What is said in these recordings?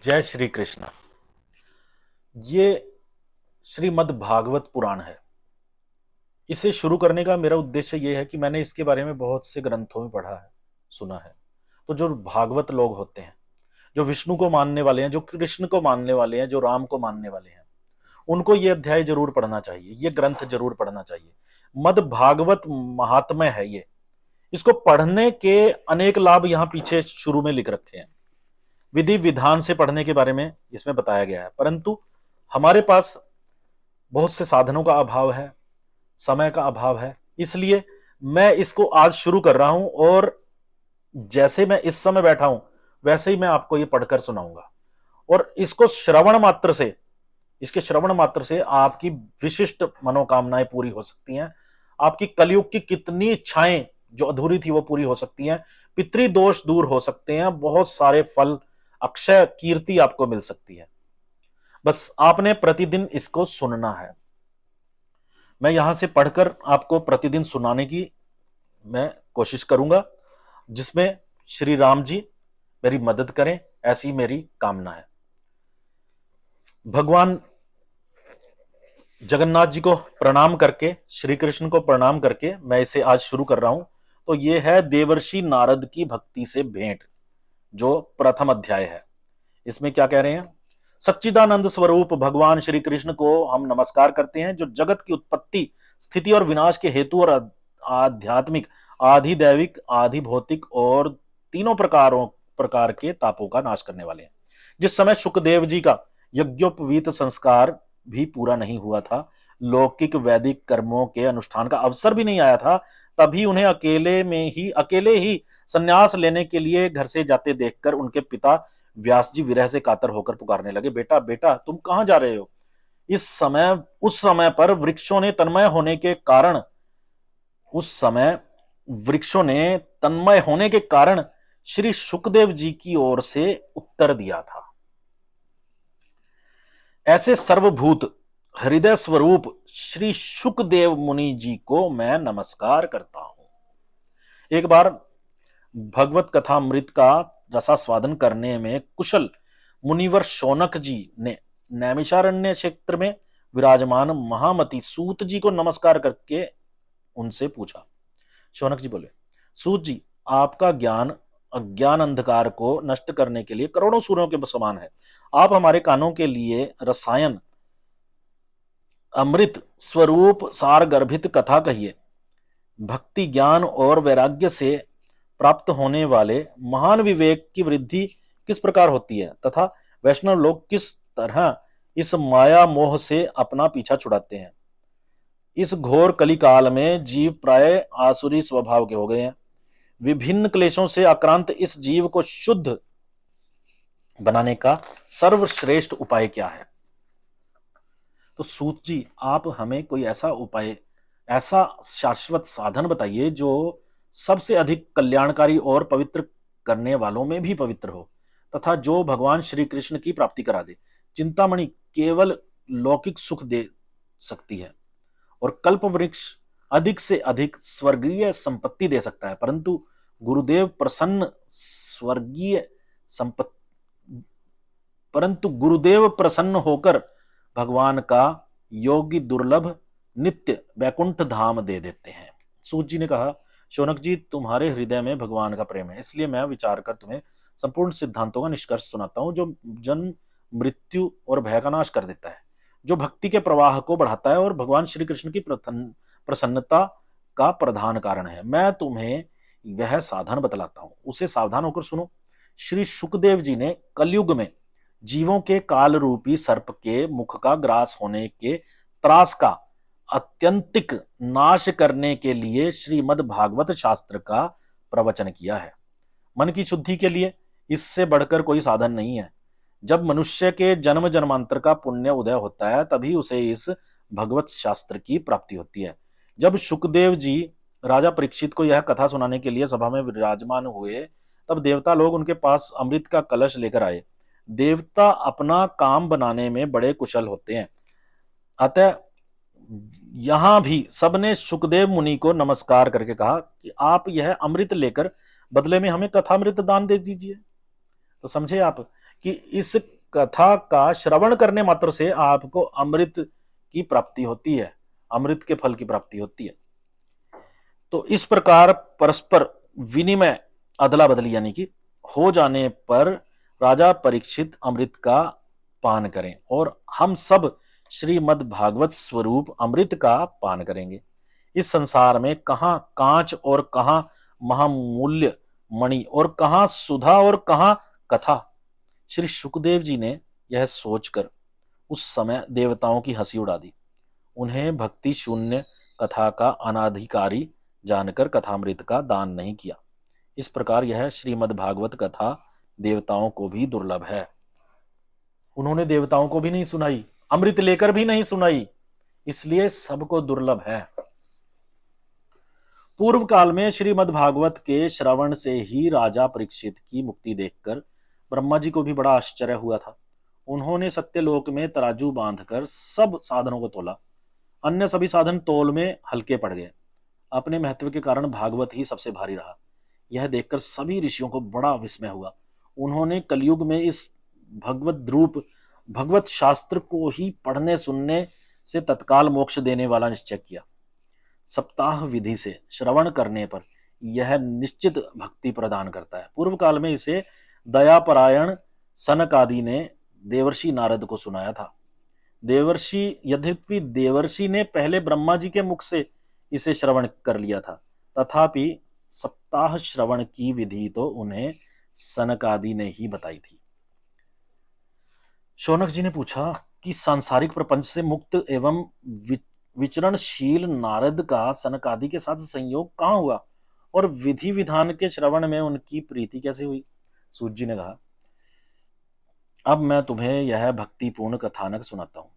जय श्री कृष्ण। ये श्रीमद् भागवत पुराण है। इसे शुरू करने का मेरा उद्देश्य ये है कि मैंने इसके बारे में बहुत से ग्रंथों में पढ़ा है, सुना है। तो जो भागवत लोग होते हैं, जो विष्णु को मानने वाले हैं, जो कृष्ण को मानने वाले हैं, जो राम को मानने वाले हैं, उनको ये अध्याय जरूर पढ़ना चाहिए, ये ग्रंथ जरूर पढ़ना चाहिए। मद भागवत महात्म्य है ये। इसको पढ़ने के अनेक लाभ यहाँ पीछे शुरू में लिख रखे हैं। विधि विधान से पढ़ने के बारे में इसमें बताया गया है, परंतु हमारे पास बहुत से साधनों का अभाव है, समय का अभाव है। इसलिए मैं इसको आज शुरू कर रहा हूं और जैसे मैं इस समय बैठा हूं वैसे ही मैं आपको ये पढ़कर सुनाऊंगा। और इसको श्रवण मात्र से, इसके श्रवण मात्र से आपकी विशिष्ट मनोकामनाएं पूरी हो सकती हैं। आपकी कलयुग की कितनी इच्छाएं जो अधूरी थी वो पूरी हो सकती हैं। पितृदोष दूर हो सकते हैं। बहुत सारे फल, अक्षय कीर्ति आपको मिल सकती है। बस आपने प्रतिदिन इसको सुनना है। मैं यहां से पढ़कर आपको प्रतिदिन सुनाने की मैं कोशिश करूंगा, जिसमें श्री राम जी मेरी मदद करें, ऐसी मेरी कामना है। भगवान जगन्नाथ जी को प्रणाम करके, श्री कृष्ण को प्रणाम करके मैं इसे आज शुरू कर रहा हूं। तो यह है देवर्षि नारद की भक्ति से भेंट, जो प्रथम अध्याय है। इसमें क्या कह रहे हैं? सच्चिदानंद स्वरूप भगवान श्री कृष्ण को हम नमस्कार करते हैं, जो जगत की उत्पत्ति, स्थिति और विनाश के हेतु और आध्यात्मिक, आधि दैविक, आधि भौतिक और तीनों प्रकार के तापों का नाश करने वाले हैं। जिस समय सुखदेव जी का यज्ञोपवीत संस्कार भी पूरा नहीं हुआ था, लौकिक वैदिक कर्मों के अनुष्ठान का अवसर भी नहीं आया था, तभी उन्हें अकेले ही संन्यास लेने के लिए घर से जाते देखकर उनके पिता व्यास जी विरह से कातर होकर पुकारने लगे, बेटा बेटा तुम कहां जा रहे हो? उस समय पर वृक्षों ने तन्मय होने के कारण, उस समय वृक्षों ने तन्मय होने के कारण श्री सुखदेव जी की ओर से उत्तर दिया था, ऐसे सर्वभूत हृदय स्वरूप श्री सुखदेव मुनि जी को मैं नमस्कार करता हूं। एक बार भगवत कथामृत का रसास्वादन करने में कुशल मुनिवर शौनक जी ने नैमिषारण्य क्षेत्र में विराजमान महामती सूत जी को नमस्कार करके उनसे पूछा। शौनक जी बोले, सूत जी, आपका ज्ञान अज्ञान अंधकार को नष्ट करने के लिए करोड़ों सूर्यों के समान है। आप हमारे कानों के लिए रसायन अमृत स्वरूप सार गर्भित कथा कहिए। भक्ति, ज्ञान और वैराग्य से प्राप्त होने वाले महान विवेक की वृद्धि किस प्रकार होती है, तथा वैष्णव लोग किस तरह इस माया मोह से अपना पीछा छुड़ाते हैं। इस घोर कलिकाल में जीव प्राय आसुरी स्वभाव के हो गए हैं। विभिन्न क्लेशों से आक्रांत इस जीव को शुद्ध बनाने का सर्वश्रेष्ठ उपाय क्या है? तो सूत जी, आप हमें कोई ऐसा उपाय, ऐसा शाश्वत साधन बताइए जो सबसे अधिक कल्याणकारी और पवित्र करने वालों में भी पवित्र हो, तथा जो भगवान श्री कृष्ण की प्राप्ति करा दे। चिंतामणि केवल लौकिक सुख दे सकती है और कल्प वृक्ष अधिक से अधिक स्वर्गीय संपत्ति दे सकता है, परंतु गुरुदेव प्रसन्न होकर भगवान का योगी दुर्लभ नित्य वैकुंठ धाम दे देते हैं। सूत जी ने कहा, शौनक जी, तुम्हारे हृदय में भगवान का प्रेम है, इसलिए मैं विचार कर तुम्हें संपूर्ण सिद्धांतों का निष्कर्ष सुनाता हूं, जो जन्म, मृत्यु और भय का नाश कर देता है, जो भक्ति के प्रवाह को बढ़ाता है और भगवान श्री कृष्ण की प्रसन्नता का प्रधान कारण है। मैं तुम्हें वह साधन बतलाता हूं, उसे सावधान होकर सुनो। श्री सुखदेव जी ने कलयुग में जीवों के काल रूपी सर्प के मुख का ग्रास होने के त्रास का अत्यंतिक नाश करने के लिए श्रीमद् भागवत शास्त्र का प्रवचन किया है। मन की शुद्धि के लिए इससे बढ़कर कोई साधन नहीं है। जब मनुष्य के जन्म जन्मांतर का पुण्य उदय होता है, तभी उसे इस भगवत शास्त्र की प्राप्ति होती है। जब सुखदेव जी राजा परीक्षित को यह कथा सुनाने के लिए सभा में विराजमान हुए, तब देवता लोग उनके पास अमृत का कलश लेकर आए। देवता अपना काम बनाने में बड़े कुशल होते हैं, अतः यहां भी सबने सुखदेव मुनि को नमस्कार करके कहा कि आप यह अमृत लेकर बदले में हमें कथामृत दान दे दीजिए। तो समझे आप कि इस कथा का श्रवण करने मात्र से आपको अमृत की प्राप्ति होती है, अमृत के फल की प्राप्ति होती है। तो इस प्रकार परस्पर विनिमय अदला बदली यानी कि हो जाने पर राजा परीक्षित अमृत का पान करें और हम सब श्रीमद् भागवत स्वरूप अमृत का पान करेंगे। इस संसार में कहां कांच और कहां महामूल्य मणि और कहां सुधा और कहां कथा। श्री सुखदेव जी ने यह सोचकर उस समय देवताओं की हंसी उड़ा दी। उन्हें भक्ति शून्य कथा का अनाधिकारी जानकर कथामृत का दान नहीं किया। इस प्रकार यह श्रीमद् भागवत कथा देवताओं को भी दुर्लभ है। उन्होंने देवताओं को भी नहीं सुनाई, अमृत लेकर भी नहीं सुनाई, इसलिए सबको दुर्लभ है। पूर्व काल में श्रीमद् भागवत के श्रवण से ही राजा परीक्षित की मुक्ति देखकर ब्रह्मा जी को भी बड़ा आश्चर्य हुआ था। उन्होंने सत्यलोक में तराजू बांधकर सब साधनों को तोला। अन्य सभी साधन तोल में हल्के पड़ गए। अपने महत्व के कारण भागवत ही सबसे भारी रहा। यह देखकर सभी ऋषियों को बड़ा विस्मय हुआ। उन्होंने कलयुग में इस भगवत रूप भगवत शास्त्र को ही पढ़ने सुनने से तत्काल मोक्ष देने वाला निश्चय किया। सप्ताह विधि से श्रवण करने पर यह निश्चित भक्ति प्रदान करता है। पूर्व काल में इसे दयापरायण सनक आदि ने देवर्षि नारद को सुनाया था। यद्यपि देवर्षि ने पहले ब्रह्मा जी के मुख से इसे श्रवण कर लिया था, तथापि सप्ताह श्रवण की विधि तो उन्हें सनक आदि ने ही बताई थी। शौनक जी ने पूछा कि सांसारिक प्रपंच से मुक्त एवं विचरणशील नारद का सनक आदि के साथ संयोग कहां हुआ और विधि विधान के श्रवण में उनकी प्रीति कैसे हुई। सूत जी ने कहा, अब मैं तुम्हें यह भक्तिपूर्ण कथानक सुनाता हूं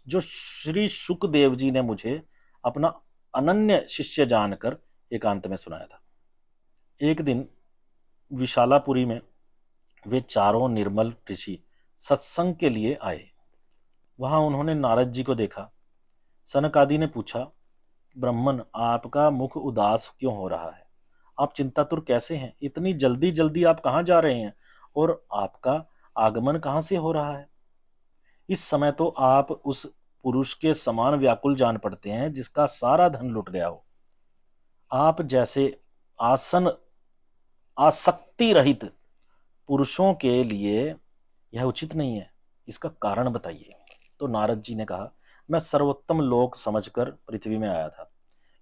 जो श्री सुखदेव जी ने मुझे अपना अनन्य शिष्य जानकर एकांत में सुनाया था। एक दिन विशालापुरी में वे चारों निर्मल ऋषि सत्संग के लिए आए। वहां उन्होंने नारद जी को देखा। सनक आदि ने पूछा, ब्राह्मण, आपका मुख उदास क्यों हो रहा है? आप चिंतातुर कैसे हैं? इतनी जल्दी जल्दी आप कहां जा रहे हैं और आपका आगमन कहां से हो रहा है? इस समय तो आप उस पुरुष के समान व्याकुल जान पड़ते हैं जिसका सारा धन लुट गया हो। आप जैसे आसक्ति रहित पुरुषों के लिए यह उचित नहीं है। इसका कारण बताइए। तो नारद जी ने कहा, मैं सर्वोत्तम लोक समझकर पृथ्वी में आया था।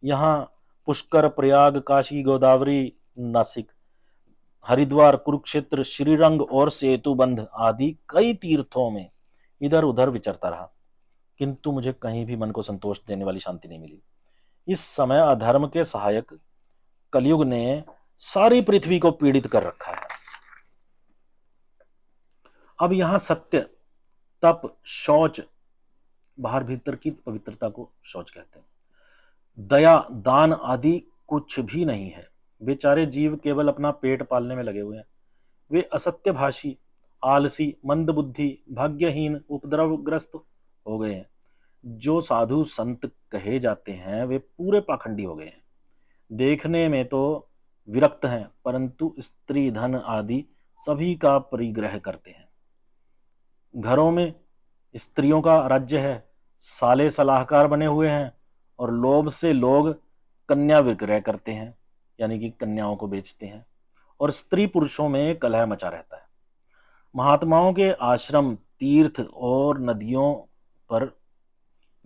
यहाँ पुष्कर, प्रयाग, काशी, गोदावरी, नासिक, हरिद्वार, कुरुक्षेत्र, श्रीरंग और सेतुबंध आदि कई तीर्थों में इधर उधर विचरता रहा, किंतु मुझे कहीं भी मन को संतोष देने वाली शांति नहीं मिली। इस समय अधर्म के सहायक कलयुग ने सारी पृथ्वी को पीड़ित कर रखा है। अब यहां सत्य, तप, शौच, बाहर भीतर की पवित्रता को शौच कहते हैं, दया, दान आदि कुछ भी नहीं है। बेचारे जीव केवल अपना पेट पालने में लगे हुए हैं। वे असत्यभाषी, आलसी, मंदबुद्धि, भाग्यहीन, उपद्रवग्रस्त हो गए हैं। जो साधु संत कहे जाते हैं वे पूरे पाखंडी हो गए हैं। देखने में तो विरक्त हैं, परंतु स्त्री धन आदि सभी का परिग्रह करते हैं। घरों में स्त्रियों का राज्य है, साले सलाहकार बने हुए हैं और लोभ से लोग कन्या विक्रय करते हैं, यानी कि कन्याओं को बेचते हैं, और स्त्री पुरुषों में कलह मचा रहता है। महात्माओं के आश्रम, तीर्थ और नदियों पर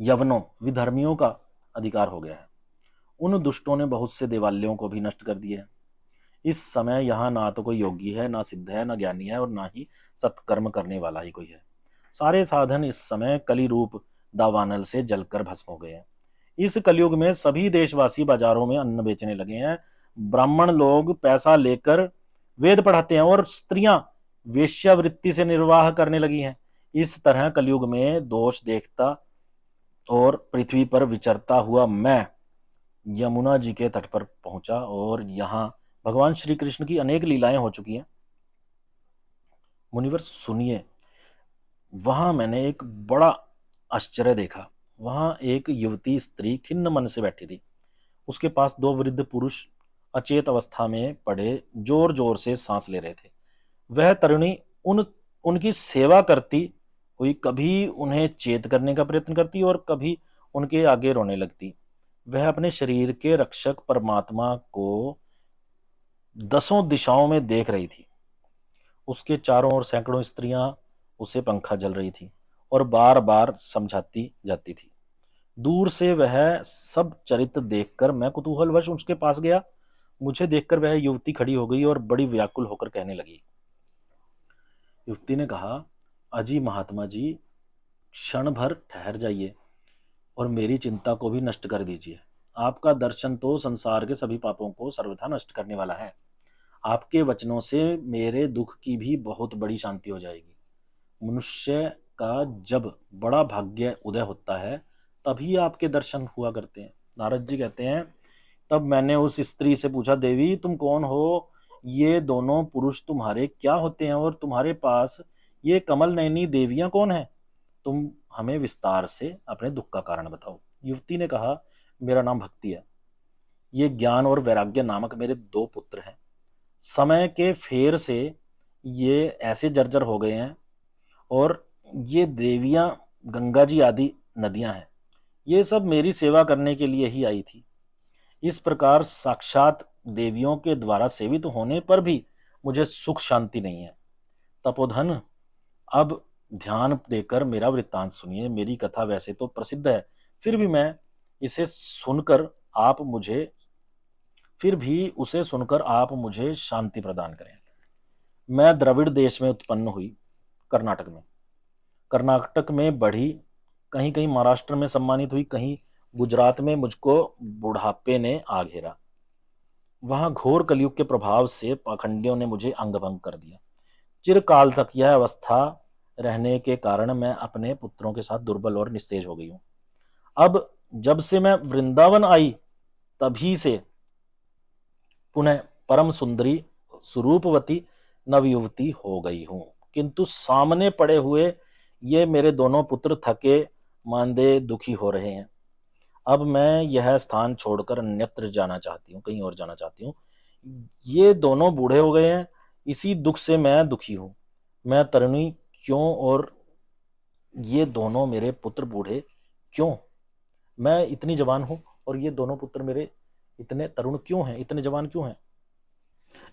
यवनों, विधर्मियों का अधिकार हो गया है। उन दुष्टों ने बहुत से देवालयों को भी नष्ट कर दिए हैं। इस समय यहाँ ना तो कोई योगी है, ना सिद्ध है, ना ज्ञानी है, और ना ही सत्कर्म करने वाला ही कोई है। सारे साधन इस समय कली रूप दावानल से जलकर भस्म हो गए हैं। इस कलयुग में सभी देशवासी बाजारों में अन्न बेचने लगे हैं। ब्राह्मण लोग पैसा लेकर वेद पढ़ाते हैं और स्त्रियां वेश्यावृत्ति से निर्वाह करने लगी हैं। इस तरह कलयुग में दोष देखता और पृथ्वी पर विचरता हुआ मैं यमुना जी के तट पर पहुंचा और यहाँ भगवान श्री कृष्ण की अनेक लीलाएं हो चुकी हैं। मुनिवर सुनिए, वहां मैंने एक बड़ा आश्चर्य देखा। वहां एक युवती स्त्री खिन्न मन से बैठी थी। उसके पास दो वृद्ध पुरुष अचेत अवस्था में पड़े जोर जोर से सांस ले रहे थे। वह तरुणी उनकी सेवा करती हुई कभी उन्हें चेत करने का प्रयत्न करती और कभी उनके आगे रोने लगती। वह अपने शरीर के रक्षक परमात्मा को दसों दिशाओं में देख रही थी। उसके चारों ओर सैकड़ों स्त्रियां उसे पंखा जल रही थी और बार बार समझाती जाती थी। दूर से वह सब चरित्र देखकर मैं कुतूहलवश उसके पास गया। मुझे देखकर वह युवती खड़ी हो गई और बड़ी व्याकुल होकर कहने लगी। युवती ने कहा, अजी महात्मा जी, क्षण भर ठहर जाइए और मेरी चिंता को भी नष्ट कर दीजिए। आपका दर्शन तो संसार के सभी पापों को सर्वथा नष्ट करने वाला है। आपके वचनों से मेरे दुख की भी बहुत बड़ी शांति हो जाएगी। मनुष्य का जब बड़ा भाग्य उदय होता है तभी आपके दर्शन हुआ करते हैं। नारद जी कहते हैं, तब मैंने उस स्त्री से पूछा, देवी तुम कौन हो? ये दोनों पुरुष तुम्हारे क्या होते हैं और तुम्हारे पास ये कमल नयनी देवियां कौन है? तुम हमें विस्तार से अपने दुख का कारण बताओ। युवती ने कहा, मेरा नाम भक्ति है। ये ज्ञान और वैराग्य नामक मेरे दो पुत्र हैं। समय के फेर से ये ऐसे जर्जर हो गए हैं और ये देवियां गंगा जी आदि नदियां हैं। ये सब मेरी सेवा करने के लिए ही आई थी। इस प्रकार साक्षात देवियों के द्वारा सेवित होने पर भी मुझे सुख शांति नहीं है। तपोधन, अब ध्यान देकर मेरा वृत्तांत सुनिए। मेरी कथा वैसे तो प्रसिद्ध है, फिर भी मैं इसे सुनकर आप मुझे फिर भी उसे सुनकर आप मुझे शांति प्रदान करें। मैं द्रविड़ देश में उत्पन्न हुई, कर्नाटक में बढ़ी, कहीं कहीं महाराष्ट्र में सम्मानित हुई, कहीं गुजरात में मुझको बुढ़ापे ने आ घेरा। वहां घोर कलयुग के प्रभाव से पाखंडियों ने मुझे अंगभंग कर दिया। चिरकाल तक यह अवस्था रहने के कारण मैं अपने पुत्रों के साथ दुर्बल और निस्तेज हो गई हूं। अब जब से मैं वृंदावन आई तभी से पुनः परम सुंदरी स्वरूपवती नवयुवती हो गई हूं, किंतु सामने पड़े हुए ये मेरे दोनों पुत्र थके मांदे दुखी हो रहे हैं। अब मैं यह स्थान छोड़कर अन्यत्र जाना चाहती हूँ, कहीं और जाना चाहती हूँ। ये दोनों बूढ़े हो गए हैं, इसी दुख से मैं दुखी हूँ। मैं तरुणी क्यों और ये दोनों मेरे पुत्र बूढ़े क्यों? मैं इतनी जवान हूं और ये दोनों पुत्र मेरे इतने तरुण क्यों हैं, इतने जवान क्यों हैं,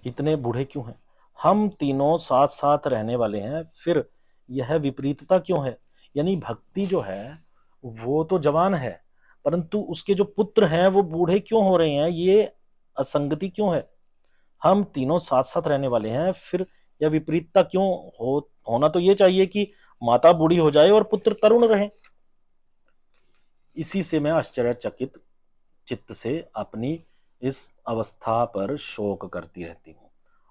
इतने बूढ़े क्यों हैं? हम तीनों साथ साथ रहने वाले हैं, फिर यह विपरीतता क्यों है? यानी भक्ति जो है वो तो जवान है, परंतु उसके जो पुत्र हैं वो बूढ़े क्यों हो रहे हैं? ये असंगति क्यों है? हम तीनों साथ साथ रहने वाले हैं, फिर यह विपरीतता क्यों होना तो ये चाहिए कि माता बूढ़ी हो जाए और पुत्र तरुण रहे। इसी से मैं आश्चर्यचकित चित्त से अपनी इस अवस्था पर शोक करती रहती हूँ।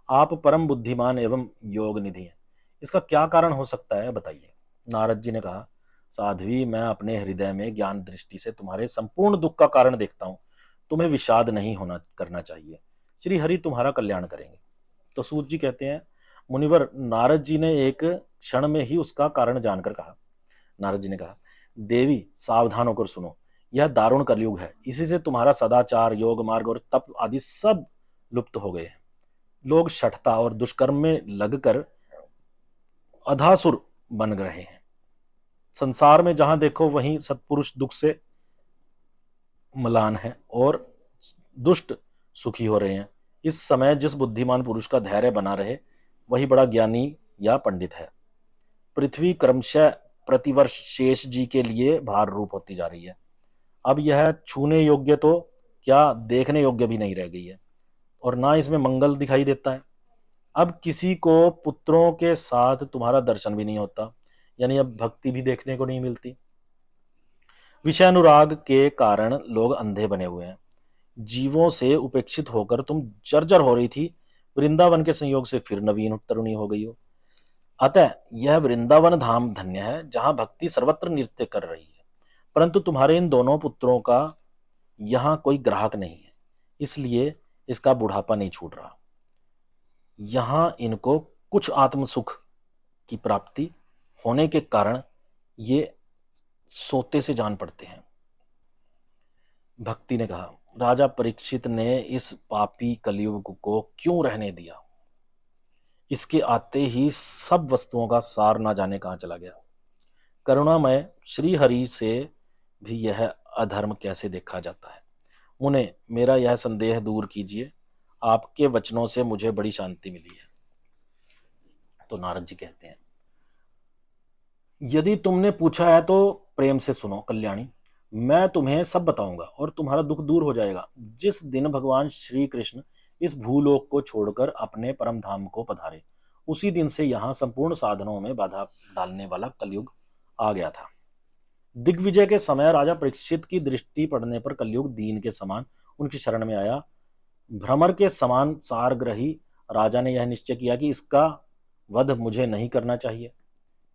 आप परम बुद्धिमान एवं योग निधि हैं, इसका क्या कारण हो सकता है, बताइए। नारद जी ने कहा, साध्वी, मैं अपने हृदय में ज्ञान दृष्टि से तुम्हारे संपूर्ण दुख का कारण देखता हूँ। तुम्हें विषाद नहीं होना करना चाहिए। श्री हरि तुम्हारा कल्याण करेंगे। तो सूत जी कहते हैं, मुनिवर, नारद जी ने एक क्षण में ही उसका कारण जानकर कहा। नारद जी ने कहा, देवी सावधान होकर सुनो, यह दारुण कलयुग है। इसी से तुम्हारा सदाचार, योग मार्ग और तप आदि सब लुप्त हो गए हैं। लोग शठता और दुष्कर्म में लगकर अधासुर बन रहे हैं। संसार में जहां देखो वहीं सत्पुरुष दुख से मलान है और दुष्ट सुखी हो रहे हैं। इस समय जिस बुद्धिमान पुरुष का धैर्य बना रहे वही बड़ा ज्ञानी या पंडित है। पृथ्वी क्रमशः प्रतिवर्ष शेष जी के लिए भार रूप होती जा रही है। अब यह छूने योग्य तो क्या देखने योग्य भी नहीं रह गई है और ना इसमें मंगल दिखाई देता है। अब किसी को पुत्रों के साथ तुम्हारा दर्शन भी नहीं होता, यानी अब भक्ति भी देखने को नहीं मिलती। विषय अनुराग के कारण लोग अंधे बने हुए हैं। जीवों से उपेक्षित होकर तुम जर्जर हो रही थी, वृंदावन के संयोग से फिर नवीन तरुणी हो गई हो। अतः यह वृंदावन धाम धन्य है जहां भक्ति सर्वत्र नृत्य कर रही है। परंतु तुम्हारे इन दोनों पुत्रों का यहाँ कोई ग्राहक नहीं है, इसलिए इसका बुढ़ापा नहीं छूट रहा। यहां इनको कुछ आत्म सुख की प्राप्ति होने के कारण ये सोते से जान पड़ते हैं। भक्ति ने कहा, राजा परीक्षित ने इस पापी कलयुग को क्यों रहने दिया? इसके आते ही सब वस्तुओं का सार ना जाने कहाँ चला गया। करुणामय श्री हरि से भी यह अधर्म कैसे देखा जाता है। मुने, मेरा यह संदेह दूर कीजिए, आपके वचनों से मुझे बड़ी शांति मिली है। तो नारद जी कहते हैं, यदि तुमने पूछा है तो प्रेम से सुनो कल्याणी, मैं तुम्हें सब बताऊंगा और तुम्हारा दुख दूर हो जाएगा। जिस दिन भगवान श्री कृष्ण इस भूलोक को छोड़कर अपने परम धाम को पधारे, उसी दिन से यहाँ संपूर्ण साधनों में बाधा डालने वाला कलयुग आ गया था। दिग्विजय के समय राजा परीक्षित की दृष्टि पड़ने पर कलयुग दीन के समान उनकी शरण में आया। भ्रमर के समान सारग्रही राजा ने यह निश्चय किया कि इसका वध मुझे नहीं करना चाहिए,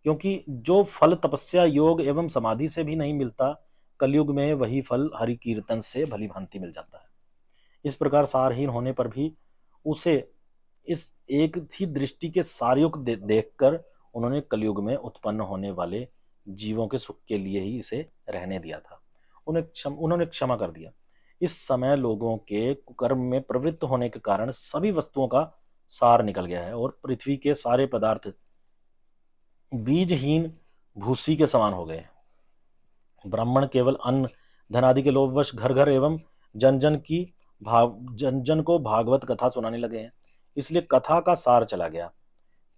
क्योंकि जो फल तपस्या, योग एवं समाधि से भी नहीं मिलता, कलयुग में वही फल हरि कीर्तन से भली भांति मिल जाता है। इस प्रकार सारहीन होने पर भी उसे इस एक ही दृष्टि के सारयुग देखकर उन्होंने कलयुग में उत्पन्न होने वाले जीवों के सुख के लिए ही इसे रहने दिया था। उन्होंने क्षमा कर दिया। इस समय लोगों के कुकर्म में प्रवृत्त होने के कारण सभी वस्तुओं का सार निकल गया है और पृथ्वी के सारे पदार्थ बीजहीन भूसी के समान हो गए। ब्राह्मण केवल अन्न धन आदि के लोभवश घर घर एवं जन जन को भागवत कथा सुनाने लगे हैं। इसलिए कथा का सार चला गया।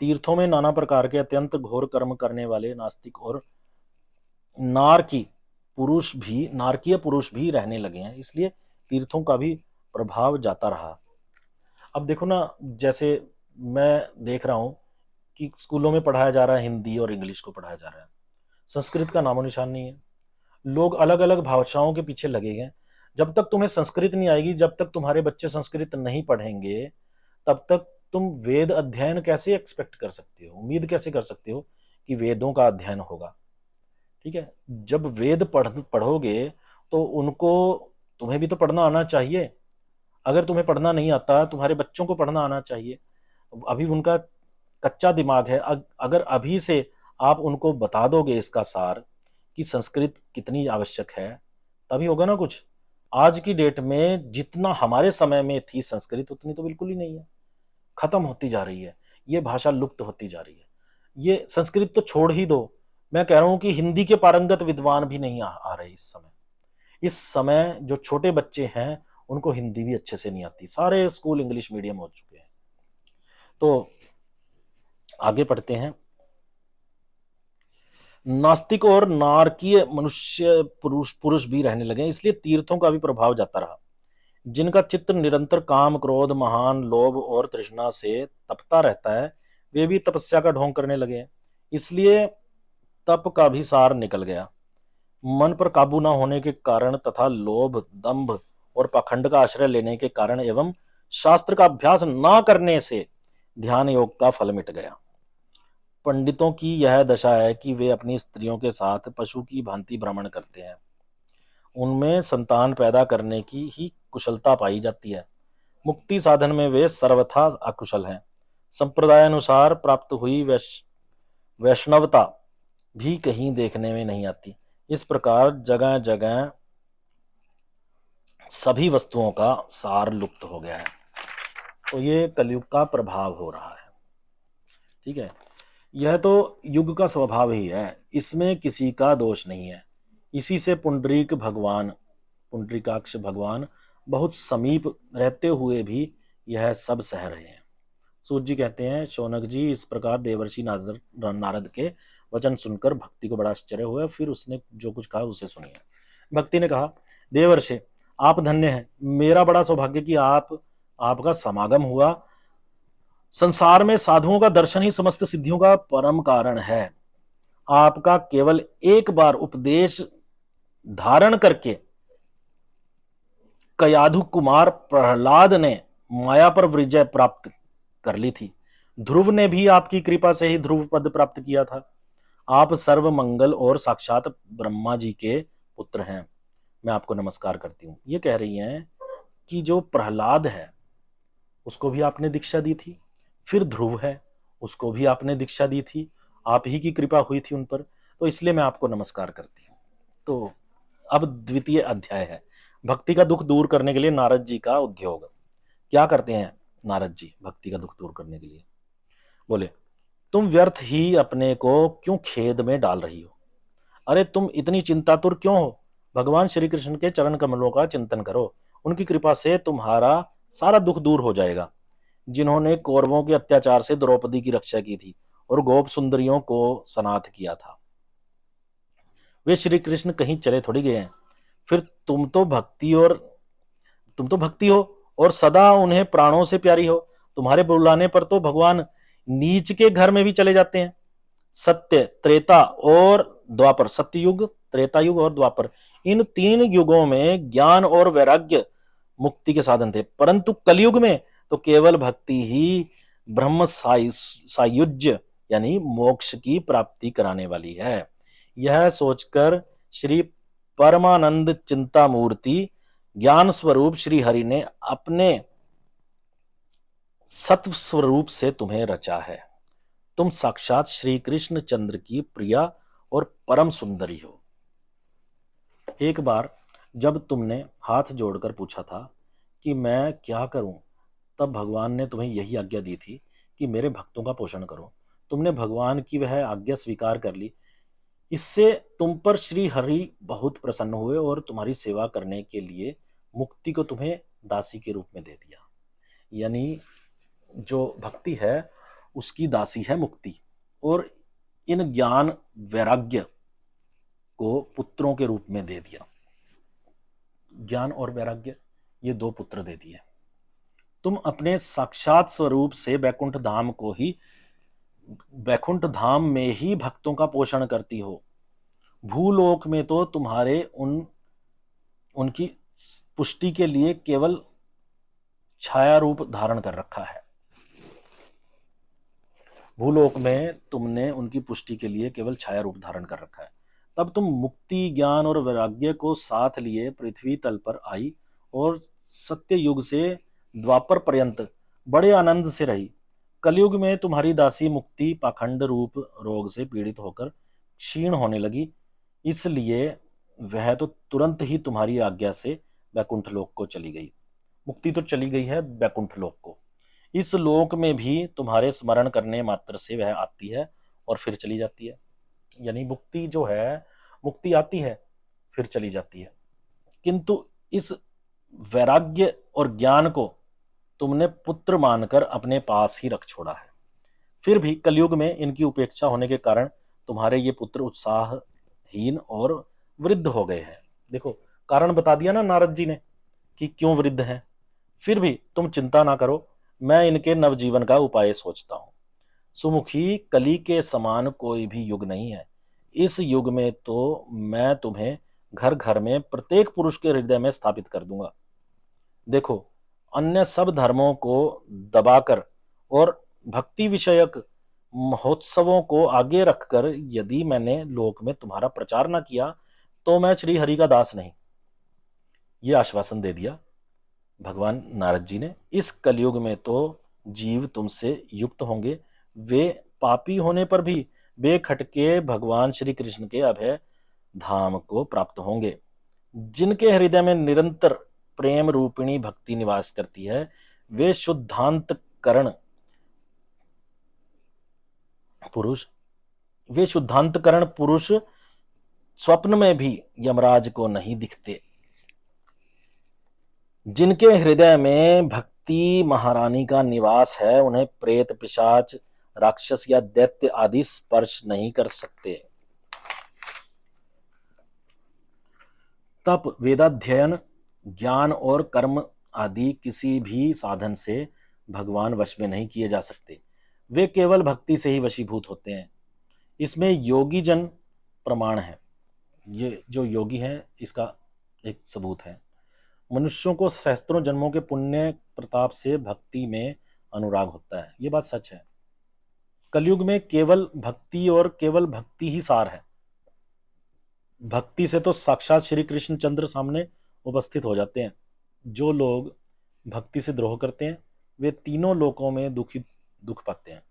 तीर्थों में नाना प्रकार के अत्यंत घोर कर्म करने वाले नास्तिक और नारकीय पुरुष भी रहने लगे हैं। इसलिए तीर्थों का भी प्रभाव जाता रहा। अब देखो ना, जैसे मैं देख रहा हूं कि स्कूलों में पढ़ाया जा रहा है, हिंदी और इंग्लिश को पढ़ाया जा रहा है, संस्कृत का नामो निशान नहीं है। लोग अलग अलग भाषाओं के पीछे लगे हैं। जब तक तुम्हें संस्कृत नहीं आएगी, जब तक तुम्हारे बच्चे संस्कृत नहीं पढ़ेंगे, तब तक तुम वेद अध्ययन कैसे एक्सपेक्ट कर सकते हो, उम्मीद कैसे कर सकते हो कि वेदों का अध्ययन होगा। ठीक है, जब वेद पढ़ोगे तो उनको तुम्हें भी तो पढ़ना आना चाहिए। अगर तुम्हें पढ़ना नहीं आता, तुम्हारे बच्चों को पढ़ना आना चाहिए। अभी उनका कच्चा दिमाग है। अगर अभी से आप उनको बता दोगे इसका सार कि संस्कृत कितनी आवश्यक है, तभी होगा ना कुछ। आज की डेट में जितना हमारे समय में थी संस्कृत, उतनी तो बिल्कुल ही नहीं है, खत्म होती जा रही है। ये भाषा लुप्त होती जा रही है। ये संस्कृत तो छोड़ ही दो, मैं कह रहा हूं कि हिंदी के पारंगत विद्वान भी नहीं आ रहे इस समय। इस समय जो छोटे बच्चे हैं, उनको हिंदी भी अच्छे से नहीं आती। सारे स्कूल इंग्लिश मीडियम हो चुके हैं। तो आगे पढ़ते हैं। नास्तिक और नारकीय मनुष्य पुरुष भी रहने लगे, इसलिए तीर्थों का भी प्रभाव जाता रहा। जिनका चित्त निरंतर काम, क्रोध, महान लोभ और तृष्णा से तपता रहता है, वे भी तपस्या का ढोंग करने लगे। इसलिए तप का भी सार निकल गया। मन पर काबू न होने के कारण तथा लोभ, दंभ और पाखंड का आश्रय लेने के कारण एवं शास्त्र का अभ्यास न करने से ध्यान योग का फल मिट गया। पंडितों की यह दशा है कि वे अपनी स्त्रियों के साथ पशु की भांति भ्रमण करते हैं। उनमें संतान पैदा करने की ही कुशलता पाई जाती है। मुक्ति साधन में वे सर्वथा अकुशल हैं। संप्रदायानुसार प्राप्त हुई वैष्णवता भी कहीं देखने में नहीं आती। इस प्रकार जगह जगह सभी वस्तुओं का सार लुप्त हो गया है। तो ये कलयुग का प्रभाव हो रहा है। ठीक है, यह तो युग का स्वभाव ही है, इसमें किसी का दोष नहीं है। इसी से पुंडरीकाक्ष भगवान बहुत समीप रहते हुए भी यह सब सह रहे हैं। सूत जी कहते हैं, शौनक जी, इस प्रकार देवर्षि नारद के वचन सुनकर भक्ति को बड़ा आश्चर्य हुआ। फिर उसने जो कुछ कहा उसे सुनिए। भक्ति ने कहा, देवर्षि, आप धन्य हैं। मेरा बड़ा सौभाग्य कि आपका समागम हुआ। संसार में साधुओं का दर्शन ही समस्त सिद्धियों का परम कारण है। आपका केवल एक बार उपदेश धारण करके कयाधु कुमार प्रहलाद ने माया पर विजय प्राप्त कर ली थी। ध्रुव ने भी आपकी कृपा से ही ध्रुव पद प्राप्त किया था। आप सर्व मंगल और साक्षात ब्रह्मा जी के पुत्र हैं। मैं आपको नमस्कार करती हूँ। ये कह रही हैं कि जो प्रहलाद है उसको भी आपने दीक्षा दी थी, फिर ध्रुव है उसको भी आपने दीक्षा दी थी, आप ही की कृपा हुई थी उन पर, तो इसलिए मैं आपको नमस्कार करती हूँ। तो अब द्वितीय अध्याय है, भक्ति का दुख दूर करने के लिए नारद जी का उद्योग। क्या करते हैं नारद जी भक्ति का दुख दूर करने के लिए? बोले, तुम व्यर्थ ही अपने को क्यों खेद में डाल रही हो? अरे तुम इतनी चिंतातुर क्यों हो? भगवान श्री कृष्ण के चरण कमलों का चिंतन करो, उनकी कृपा से तुम्हारा सारा दुख दूर हो जाएगा। जिन्होंने कौरवों के अत्याचार से द्रौपदी की रक्षा की थी और गोप सुंदरियों को सनाथ किया था, वे श्री कृष्ण कहीं चले थोड़ी गए हैं। फिर तुम तो भक्ति हो और सदा उन्हें प्राणों से प्यारी हो। तुम्हारे बुलाने पर तो भगवान नीच के घर में भी चले जाते हैं। सत्य, त्रेता और द्वापर, सत्ययुग, त्रेता युग और द्वापर, इन तीन युगों में ज्ञान और वैराग्य मुक्ति के साधन थे, परंतु कलयुग में तो केवल भक्ति ही ब्रह्म सायुज्य यानी मोक्ष की प्राप्ति कराने वाली है। यह सोचकर श्री परमानंद चिंतामूर्ति ज्ञान स्वरूप श्री हरि ने अपने सत्व स्वरूप से तुम्हें रचा है। तुम साक्षात श्री कृष्ण चंद्र की प्रिया और परम सुंदरी हो। एक बार जब तुमने हाथ जोड़कर पूछा था कि मैं क्या करूं, तब भगवान ने तुम्हें यही आज्ञा दी थी कि मेरे भक्तों का पोषण करो। तुमने भगवान की वह आज्ञा स्वीकार कर ली। इससे तुम पर श्री हरि बहुत प्रसन्न हुए और तुम्हारी सेवा करने के लिए मुक्ति को तुम्हें दासी के रूप में दे दिया। यानी जो भक्ति है उसकी दासी है मुक्ति, और इन ज्ञान वैराग्य को पुत्रों के रूप में दे दिया। ज्ञान और वैराग्य ये दो पुत्र दे दिए। तुम अपने साक्षात स्वरूप से बैकुंठ धाम में ही भक्तों का पोषण करती हो। भूलोक में तो तुम्हारे उनकी पुष्टि के लिए केवल छाया रूप धारण कर रखा है। भूलोक में तुमने उनकी पुष्टि के लिए केवल छाया रूप धारण कर रखा है। तब तुम मुक्ति, ज्ञान और वैराग्य को साथ लिए पृथ्वी तल पर आई और सत्य युग से द्वापर पर्यंत बड़े आनंद से रही। कलयुग में तुम्हारी दासी मुक्ति पाखंड रूप रोग से पीड़ित होकर क्षीण होने लगी, इसलिए वह तो तुरंत ही तुम्हारी आज्ञा से बैकुंठ लोक को चली गई। मुक्ति तो चली गई है बैकुंठ लोक को। इस लोक में भी तुम्हारे स्मरण करने मात्र से वह आती है और फिर चली जाती है। यानी मुक्ति जो है, मुक्ति आती है फिर चली जाती है, किंतु इस वैराग्य और ज्ञान को तुमने पुत्र मानकर अपने पास ही रख छोड़ा है। फिर भी कलयुग में इनकी उपेक्षा होने के कारण तुम्हारे ये पुत्र उत्साहहीन और वृद्ध हो गए हैं। देखो, कारण बता दिया ना नारद जी ने कि क्यों वृद्ध हैं। फिर भी तुम चिंता ना करो, मैं इनके नवजीवन का उपाय सोचता हूं। सुमुखी, कली के समान कोई भी युग नहीं है। इस युग में तो मैं तुम्हें घर घर में प्रत्येक पुरुष के हृदय में स्थापित कर दूंगा। देखो, अन्य सब धर्मों को दबाकर और भक्ति विषयक महोत्सवों को आगे रखकर यदि मैंने लोक में तुम्हारा प्रचार न किया तो मैं श्री हरि का दास नहीं। यह आश्वासन दे दिया भगवान नारद जी ने। इस कलयुग में तो जीव तुमसे युक्त होंगे। वे पापी होने पर भी बेखटके भगवान श्री कृष्ण के अभय धाम को प्राप्त होंगे। जिनके हृदय में निरंतर प्रेम रूपिणी भक्ति निवास करती है, वे शुद्धांतकरण पुरुष स्वप्न में भी यमराज को नहीं दिखते। जिनके हृदय में भक्ति महारानी का निवास है, उन्हें प्रेत, पिशाच, राक्षस या दैत्य आदि स्पर्श नहीं कर सकते। तप, वेदाध्ययन, ज्ञान और कर्म आदि किसी भी साधन से भगवान वश में नहीं किए जा सकते। वे केवल भक्ति से ही वशीभूत होते हैं। इसमें योगी जन प्रमाण है। ये जो योगी है इसका एक सबूत है। मनुष्यों को सहस्त्रों जन्मों के पुण्य प्रताप से भक्ति में अनुराग होता है। ये बात सच है। कलयुग में केवल भक्ति और केवल भक्ति ही सार है। भक्ति से तो साक्षात श्री कृष्ण चंद्र सामने उपस्थित हो जाते हैं। जो लोग भक्ति से द्रोह करते हैं वे तीनों लोकों में दुख पाते हैं।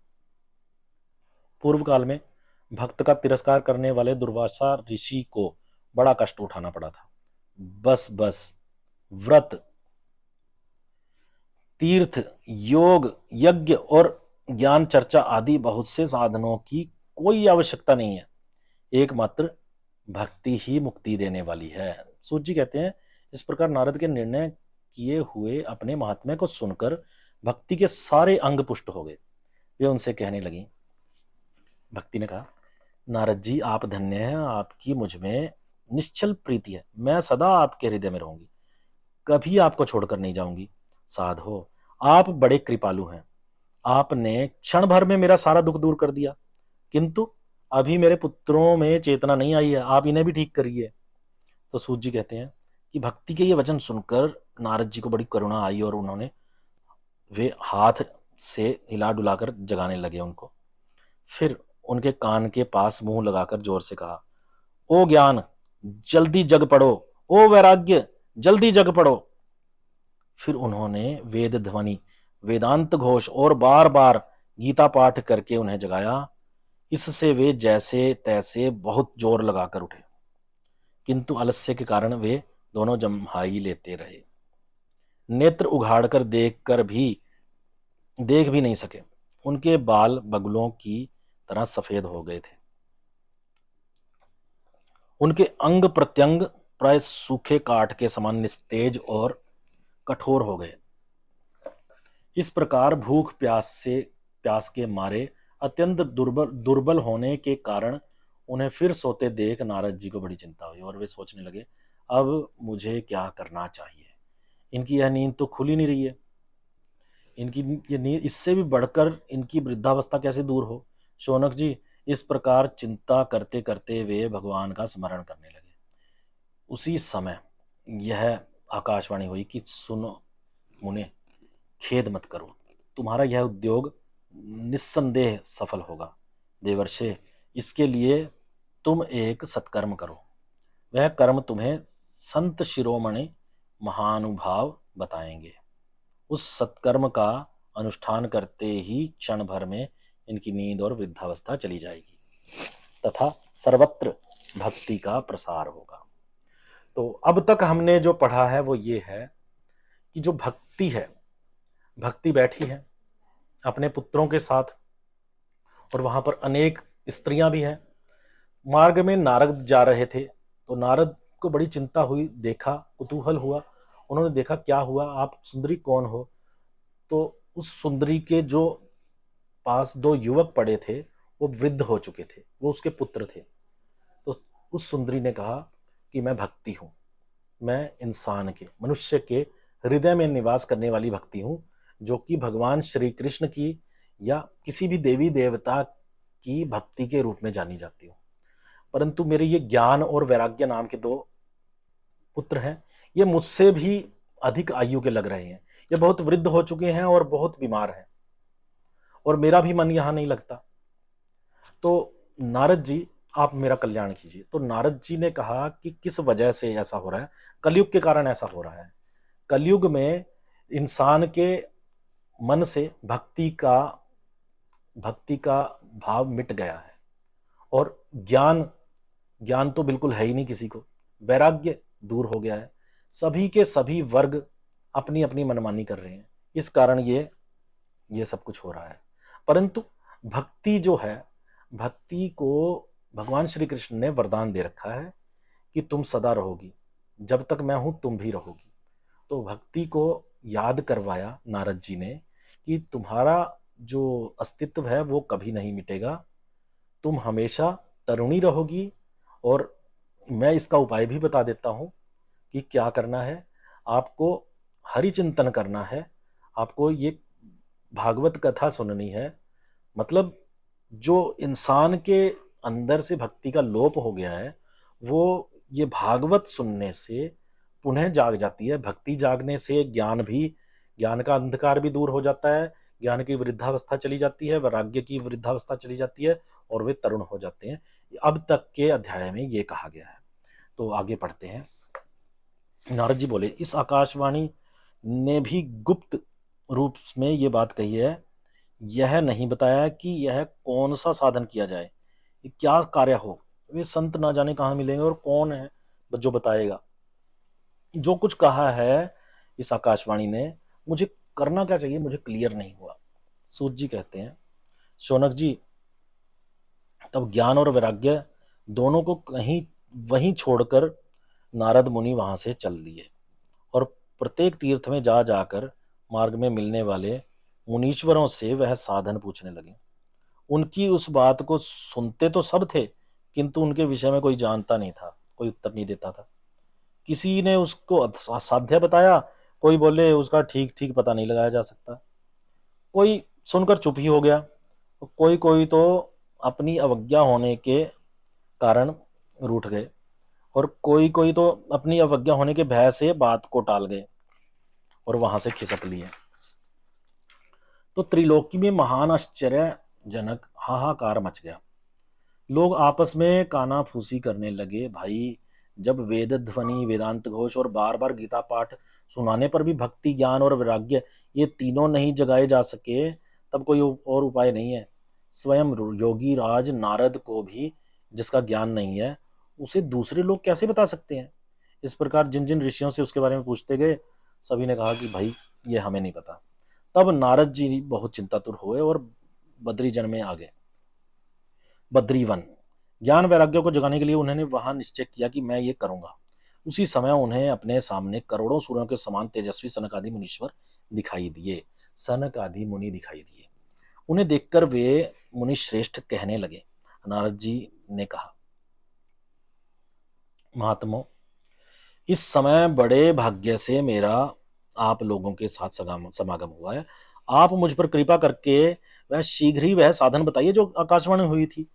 पूर्व काल में भक्त का तिरस्कार करने वाले दुर्वासा ऋषि को बड़ा कष्ट उठाना पड़ा था। बस व्रत, तीर्थ, योग, यज्ञ और ज्ञान चर्चा आदि बहुत से साधनों की कोई आवश्यकता नहीं है, एकमात्र भक्ति ही मुक्ति देने वाली है। सूत जी कहते हैं, इस प्रकार नारद के निर्णय किए हुए अपने महात्म्य को सुनकर भक्ति के सारे अंग पुष्ट हो गए। वे उनसे कहने लगी, भक्ति ने कहा, नारद जी आप धन्य हैं, आपकी मुझ में निश्चल प्रीति है, मैं सदा आपके हृदय में रहूंगी, कभी आपको छोड़कर नहीं जाऊंगी। साधो, आप बड़े कृपालु हैं, आपने क्षण भर में मेरा सारा दुख दूर कर दिया, किंतु अभी मेरे पुत्रों में चेतना नहीं आई है, आप इन्हें भी ठीक करिए। तो सूत जी कहते हैं कि भक्ति के ये वचन सुनकर नारद जी को बड़ी करुणा आई और उन्होंने वे हाथ से हिला डुलाकर जगाने लगे उनको। फिर उनके कान के पास मुंह लगाकर जोर से कहा, ओ ज्ञान जल्दी जग पड़ो, ओ वैराग्य जल्दी जग पड़ो। फिर उन्होंने वेद ध्वनि, वेदांत घोष और बार बार गीता पाठ करके उन्हें जगाया। इससे वे जैसे तैसे बहुत जोर लगाकर उठे, किंतु आलस्य के कारण वे दोनों जम्हाई लेते रहे, नेत्र उघाड़कर देख भी नहीं सके। उनके बाल बगुलों की तरह सफेद हो गए थे, उनके अंग प्रत्यंग प्राय सूखे काठ के समान निस्तेज और कठोर हो गए। इस प्रकार भूख प्यास के मारे अत्यंत दुर्बल होने के कारण उन्हें फिर सोते देख नारद जी को बड़ी चिंता हुई और वे सोचने लगे, अब मुझे क्या करना चाहिए। इनकी यह नींद तो खुल ही नहीं रही है, इनकी ये नींद, इससे भी बढ़कर इनकी वृद्धावस्था कैसे दूर हो। शौनक जी, इस प्रकार चिंता करते करते वे भगवान का स्मरण करने लगे। उसी समय यह आकाशवाणी हुई कि सुनो मुने, खेद मत करो, तुम्हारा यह उद्योग निस्संदेह सफल होगा। देवर्षे, इसके लिए तुम एक सत्कर्म करो, वह कर्म तुम्हें संत शिरोमणि महानुभाव बताएंगे। उस सत्कर्म का अनुष्ठान करते ही क्षण भर में इनकी नींद और वृद्धावस्था चली जाएगी तथा सर्वत्र भक्ति का प्रसार होगा। तो अब तक हमने जो पढ़ा है वो ये है कि जो भक्ति है, भक्ति बैठी है अपने पुत्रों के साथ और वहां पर अनेक स्त्रियां भी हैं। मार्ग में नारद जा रहे थे तो नारद को बड़ी चिंता हुई, देखा, कुतूहल हुआ। उन्होंने देखा, क्या हुआ, आप सुंदरी कौन हो। तो उस सुंदरी के जो पास दो युवक पड़े थे वो वृद्ध हो चुके थे, वो उसके पुत्र थे। तो उस सुंदरी ने कहा कि मैं भक्ति हूं, मैं इंसान के, मनुष्य के हृदय में निवास करने वाली भक्ति हूं, जो कि भगवान श्री कृष्ण की या किसी भी देवी देवता की भक्ति के रूप में जानी जाती हूं। परंतु मेरे ये ज्ञान और वैराग्य नाम के दो पुत्र हैं, ये मुझसे भी अधिक आयु के लग रहे हैं, ये बहुत वृद्ध हो चुके हैं और बहुत बीमार हैं और मेरा भी मन यहां नहीं लगता। तो नारद जी, आप मेरा कल्याण कीजिए। तो नारद जी ने कहा कि किस वजह से ऐसा हो रहा है। कलयुग के कारण ऐसा हो रहा है। कलयुग में इंसान के मन से भक्ति का भाव मिट गया है और ज्ञान ज्ञान तो बिल्कुल है ही नहीं किसी को, वैराग्य दूर हो गया है। सभी के सभी वर्ग अपनी अपनी मनमानी कर रहे हैं, इस कारण ये सब कुछ हो रहा है। परंतु भक्ति जो है, भक्ति को भगवान श्री कृष्ण ने वरदान दे रखा है कि तुम सदा रहोगी, जब तक मैं हूं तुम भी रहोगी। तो भक्ति को याद करवाया नारद जी ने कि तुम्हारा जो अस्तित्व है वो कभी नहीं मिटेगा, तुम हमेशा तरुणी रहोगी। और मैं इसका उपाय भी बता देता हूं कि क्या करना है। आपको हरि चिंतन करना है, आपको ये भागवत कथा सुननी है। मतलब जो इंसान के अंदर से भक्ति का लोप हो गया है वो ये भागवत सुनने से पुनः जाग जाती है। भक्ति जागने से ज्ञान का अंधकार भी दूर हो जाता है, ज्ञान की वृद्धावस्था चली जाती है, वैराग्य की वृद्धावस्था चली जाती है और वे तरुण हो जाते हैं। अब तक के अध्याय में ये कहा गया है। तो आगे पढ़ते हैं। नारद जी बोले, इस आकाशवाणी ने भी गुप्त रूप में ये बात कही है, यह नहीं बताया कि यह कौन सा साधन किया जाए, ये क्या कार्य हो। वे संत ना जाने कहाँ मिलेंगे और कौन है जो बताएगा। जो कुछ कहा है इस आकाशवाणी ने, मुझे करना क्या चाहिए मुझे क्लियर नहीं हुआ। सूत जी कहते हैं, शौनक जी, तब ज्ञान और वैराग्य दोनों को कहीं वहीं छोड़कर नारद मुनि वहां से चल दिए और प्रत्येक तीर्थ में जा जाकर मार्ग में मिलने वाले मुनीश्वरों से वह साधन पूछने लगे। उनकी उस बात को सुनते तो सब थे, किंतु उनके विषय में कोई जानता नहीं था, कोई उत्तर नहीं देता था। किसी ने उसको असाध्य बताया, कोई बोले उसका ठीक ठीक पता नहीं लगाया जा सकता, कोई सुनकर चुप ही हो गया, कोई कोई तो अपनी अवज्ञा होने के कारण रूठ गए और कोई कोई तो अपनी अवज्ञा होने के भय से बात को टाल गए और वहां से खिसक लिए। तो त्रिलोकी में महान आश्चर्यजनक हाहाकार मच गया। लोग आपस में कानाफूसी करने लगे। भाई, जब वेद ध्वनि, वेदांत घोष और बार बार गीता पाठ सुनाने पर भी भक्ति, ज्ञान और वैराग्य ये तीनों नहीं जगाए जा सके, तब कोई और उपाय नहीं है। स्वयं योगी राज नारद को भी जिसका ज्ञान नहीं है, उसे दूसरे लोग कैसे बता सकते हैं। इस प्रकार जिन जिन ऋषियों से उसके बारे में पूछते गए, सभी ने कहा कि भाई ये हमें नहीं पता। तब नारद जी बहुत चिंतातुर हुए और बद्रीजन में आ गए। बद्रीवन, ज्ञान वैराग्य को जगाने के लिए उन्होंने वहां निश्चय किया कि मैं ये करूंगा। उसी समय उन्हें अपने सामने करोड़ों सूर्यों के समान तेजस्वी सनक आदि मुनीश्वर दिखाई दिए। सनक आदि मुनि दिखाई दिए। उन्हें देखकर वे मुनि श्रेष्ठ कहने लगे। नारद जी ने कहा, महात्मो, इस समय बड़े भाग्य से मेरा आप लोगों के साथ समागम हुआ है। आप मुझ पर कृपा करके वह शीघ्र ही वह साधन बताइए जो आकाशवाणी हुई थी।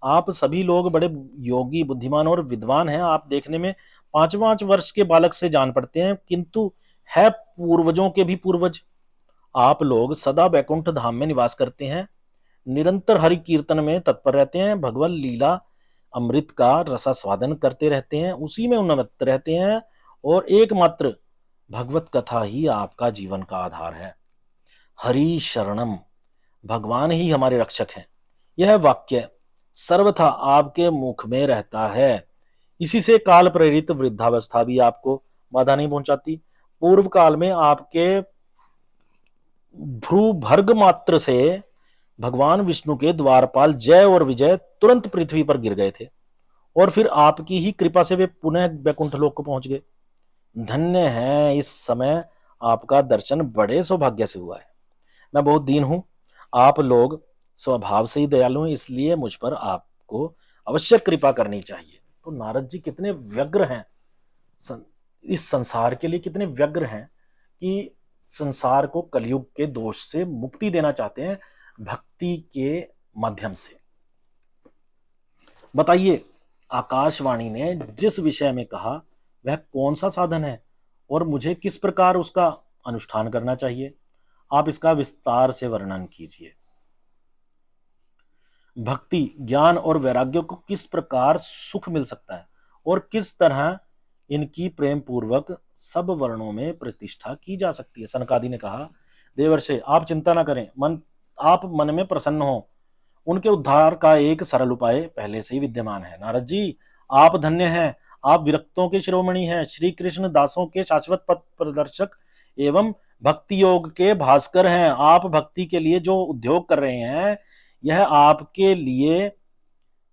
आप सभी लोग बड़े योगी, बुद्धिमान और विद्वान हैं। आप देखने में 5-5 वर्ष के बालक से जान पड़ते हैं, किंतु है पूर्वजों के भी पूर्वज। आप लोग सदा वैकुंठ धाम में निवास करते हैं, निरंतर हरि कीर्तन में तत्पर रहते हैं, भगवान लीला अमृत का रसास्वादन करते रहते हैं, उसी में उन्नत रहते हैं और एकमात्र भगवत कथा ही आपका जीवन का आधार है। हरि शरणम, भगवान ही हमारे रक्षक हैं। यह वाक्य सर्वथा आपके मुख में रहता है। इसी से काल प्रेरित वृद्धावस्था भी आपको बाधा नहीं पहुंचाती। पूर्व काल में आपके भ्रूभर्ग मात्र से भगवान विष्णु के द्वारपाल जय और विजय तुरंत पृथ्वी पर गिर गए थे और फिर आपकी ही कृपा से वे पुनः वैकुंठ लोक को पहुंच गए। धन्य है, इस समय आपका दर्शन बड़े सौभाग्य से हुआ है। मैं बहुत दीन हूं, आप लोग स्वभाव से ही दयालु हैं, इसलिए मुझ पर आपको अवश्य कृपा करनी चाहिए। तो नारद जी कितने व्यग्र हैं, इस संसार के लिए कितने व्यग्र हैं कि संसार को कलयुग के दोष से मुक्ति देना चाहते हैं भक्ति के माध्यम से। बताइए, आकाशवाणी ने जिस विषय में कहा वह कौन सा साधन है और मुझे किस प्रकार उसका अनुष्ठान करना चाहिए? आप इसका विस्तार से वर्णन कीजिए। भक्ति, ज्ञान और वैराग्य को किस प्रकार सुख मिल सकता है और किस तरह इनकी प्रेम पूर्वक सब वर्णों में प्रतिष्ठा की जा सकती है। सनकादि ने कहा, देवर्षि, आप चिंता न करें, आप मन में प्रसन्न हो। उनके उद्धार का एक सरल उपाय पहले से ही विद्यमान है। नारद जी, आप धन्य हैं। आप विरक्तों के शिरोमणि हैं, श्री कृष्ण दासों के शाश्वत पथ प्रदर्शक एवं भक्ति योग के भास्कर हैं। आप भक्ति के लिए जो उद्योग कर रहे हैं, यह आपके लिए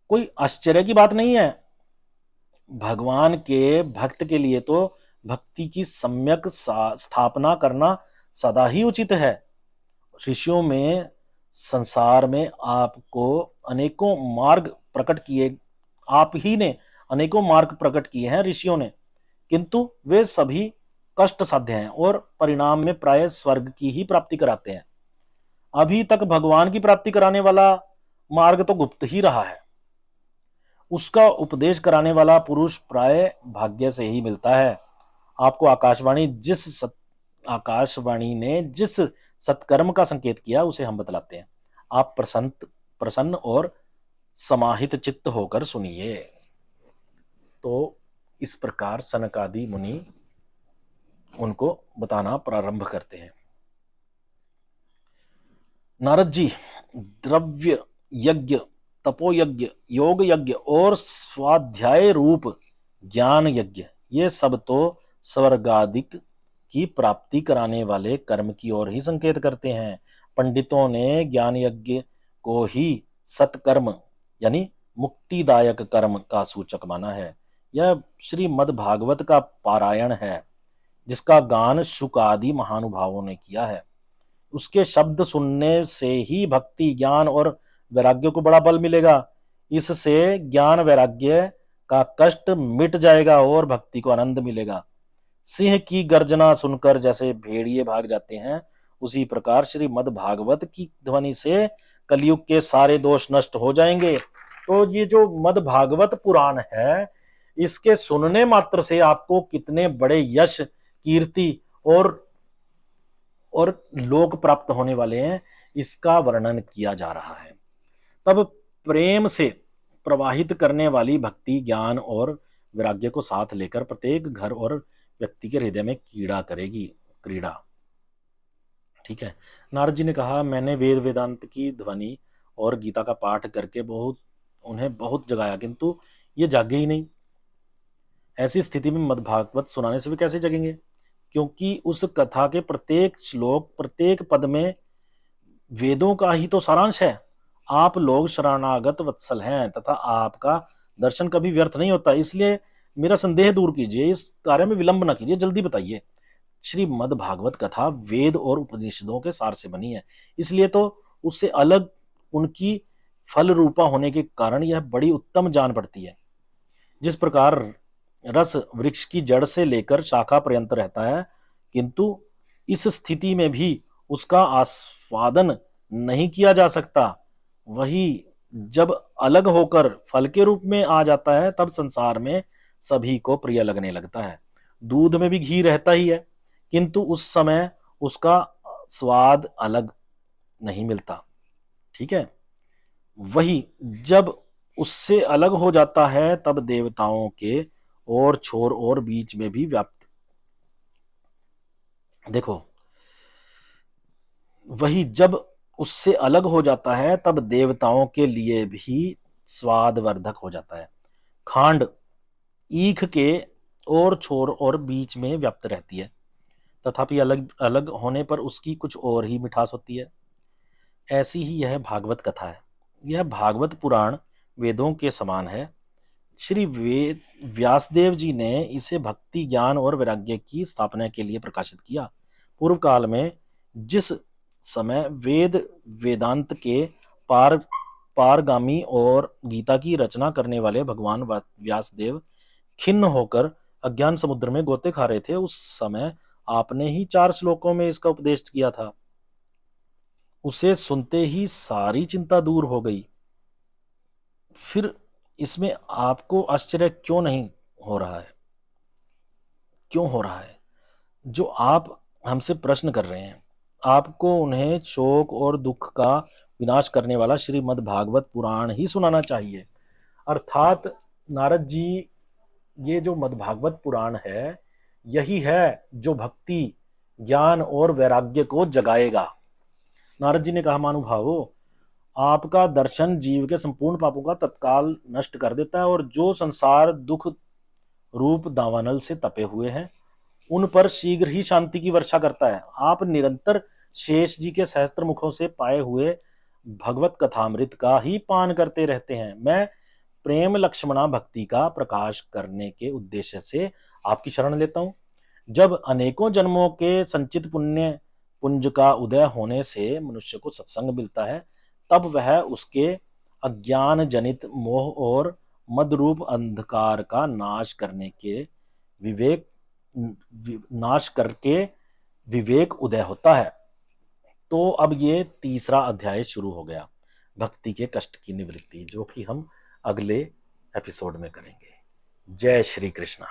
कोई आश्चर्य की बात नहीं है। भगवान के भक्त के लिए तो भक्ति की सम्यक स्थापना करना सदा ही उचित है। ऋषियों में संसार में आपको अनेकों मार्ग प्रकट किए, आप ही ने अनेकों मार्ग प्रकट किए हैं ऋषियों ने, किंतु वे सभी कष्ट साध्य हैं और परिणाम में प्राय स्वर्ग की ही प्राप्ति कराते हैं। अभी तक भगवान की प्राप्ति कराने वाला मार्ग तो गुप्त ही रहा है। उसका उपदेश कराने वाला पुरुष प्राय भाग्य से ही मिलता है। आपको आकाशवाणी ने जिस सत्कर्म का संकेत किया उसे हम बतलाते हैं। आप प्रसन्न और समाहित चित्त होकर सुनिए। तो इस प्रकार सनकादि मुनि उनको बताना प्रारंभ करते हैं। नारद जी, द्रव्य यज्ञ, तपोयज्ञ, योग यज्ञ और स्वाध्याय रूप ज्ञान यज्ञ, ये सब तो स्वर्गादिक की प्राप्ति कराने वाले कर्म की ओर ही संकेत करते हैं। पंडितों ने ज्ञान यज्ञ को ही सत्कर्म यानी मुक्तिदायक कर्म का सूचक माना है। यह श्रीमद् भागवत का पारायण है जिसका गान शुक आदि महानुभावों ने किया है। उसके शब्द सुनने से ही भक्ति, ज्ञान और वैराग्य को बड़ा बल मिलेगा। इससे ज्ञान वैराग्य का कष्ट मिट जाएगा और भक्ति को आनंद मिलेगा। सिंह की गर्जना सुनकर जैसे भेड़िए भाग जाते हैं, उसी प्रकार श्रीमद् भागवत की ध्वनि से कलयुग के सारे दोष नष्ट हो जाएंगे। तो ये जो मद् भागवत पुराण है, इसके सुनने मात्र से आपको कितने बड़े यश, कीर्ति और लोक प्राप्त होने वाले हैं, इसका वर्णन किया जा रहा है। तब प्रेम से प्रवाहित करने वाली भक्ति, ज्ञान और वैराग्य को साथ लेकर प्रत्येक घर और व्यक्ति के हृदय में क्रीड़ा। ठीक है। नारद जी ने कहा, मैंने वेद वेदांत की ध्वनि और गीता का पाठ करके उन्हें बहुत जगाया, किंतु ये जागे ही नहीं। ऐसी स्थिति में मद् भागवत सुनाने से वे कैसे जगेंगे? क्योंकि उस कथा के प्रत्येक श्लोक, प्रत्येक पद में वेदों का ही तो सारांश है। आप लोग शरणागत वत्सल हैं तथा आपका दर्शन कभी व्यर्थ नहीं होता, इसलिए मेरा संदेह दूर कीजिए, इस कार्य में विलंब न कीजिए, जल्दी बताइए। श्रीमद् भागवत कथा वेद और उपनिषदों के सार से बनी है, इसलिए तो उससे अलग उनकी फल रूपा होने के कारण यह बड़ी उत्तम जान पड़ती है। जिस प्रकार रस वृक्ष की जड़ से लेकर शाखा पर्यंत रहता है, किंतु इस स्थिति में भी उसका आस्वादन नहीं किया जा सकता, वही जब अलग होकर फल के रूप में आ जाता है, तब संसार में सभी को प्रिय लगने लगता है। दूध में भी घी रहता ही है, किंतु उस समय उसका स्वाद अलग नहीं मिलता। ठीक है। वही जब उससे अलग हो जाता है, तब देवताओं के और छोर और बीच में भी व्याप्त। देखो, वही जब उससे अलग हो जाता है, तब देवताओं के लिए भी स्वादवर्धक हो जाता है। खांड ईख के और छोर और बीच में व्याप्त रहती है, तथापि अलग अलग होने पर उसकी कुछ और ही मिठास होती है। ऐसी ही यह भागवत कथा है। यह भागवत पुराण वेदों के समान है। श्री व्यासदेव जी ने इसे भक्ति, ज्ञान और वैराग्य की स्थापना के लिए प्रकाशित किया। पूर्व काल में जिस समय वेद वेदांत के पारगामी और गीता की रचना करने वाले भगवान व्यासदेव खिन्न होकर अज्ञान समुद्र में गोते खा रहे थे, उस समय आपने ही 4 श्लोकों में इसका उपदेश किया था। उसे सुनते ही सारी चिंता दूर हो गई। फिर इसमें आपको आश्चर्य क्यों नहीं हो रहा है? क्यों हो रहा है? जो आप हमसे प्रश्न कर रहे हैं, आपको उन्हें शोक और दुख का विनाश करने वाला श्रीमद् भागवत पुराण ही सुनाना चाहिए। अर्थात नारद जी, ये जो मद् भागवत पुराण है, यही है जो भक्ति, ज्ञान और वैराग्य को जगाएगा। नारद जी ने कहा, महानुभावो, आपका दर्शन जीव के संपूर्ण पापों का तत्काल नष्ट कर देता है और जो संसार दुख रूप दावानल से तपे हुए हैं, उन पर शीघ्र ही शांति की वर्षा करता है। आप निरंतर शेष जी के सहस्त्र मुखों से पाए हुए भगवत कथामृत का ही पान करते रहते हैं। मैं प्रेम लक्ष्मणा भक्ति का प्रकाश करने के उद्देश्य से आपकी शरण लेता हूं। जब अनेकों जन्मों के संचित पुण्य पुंज का उदय होने से मनुष्य को सत्संग मिलता है, तब वह उसके अज्ञान जनित मोह और मदरूप अंधकार का नाश करके विवेक उदय होता है। तो अब ये तीसरा अध्याय शुरू हो गया, भक्ति के कष्ट की निवृत्ति, जो कि हम अगले एपिसोड में करेंगे। जय श्री कृष्णा।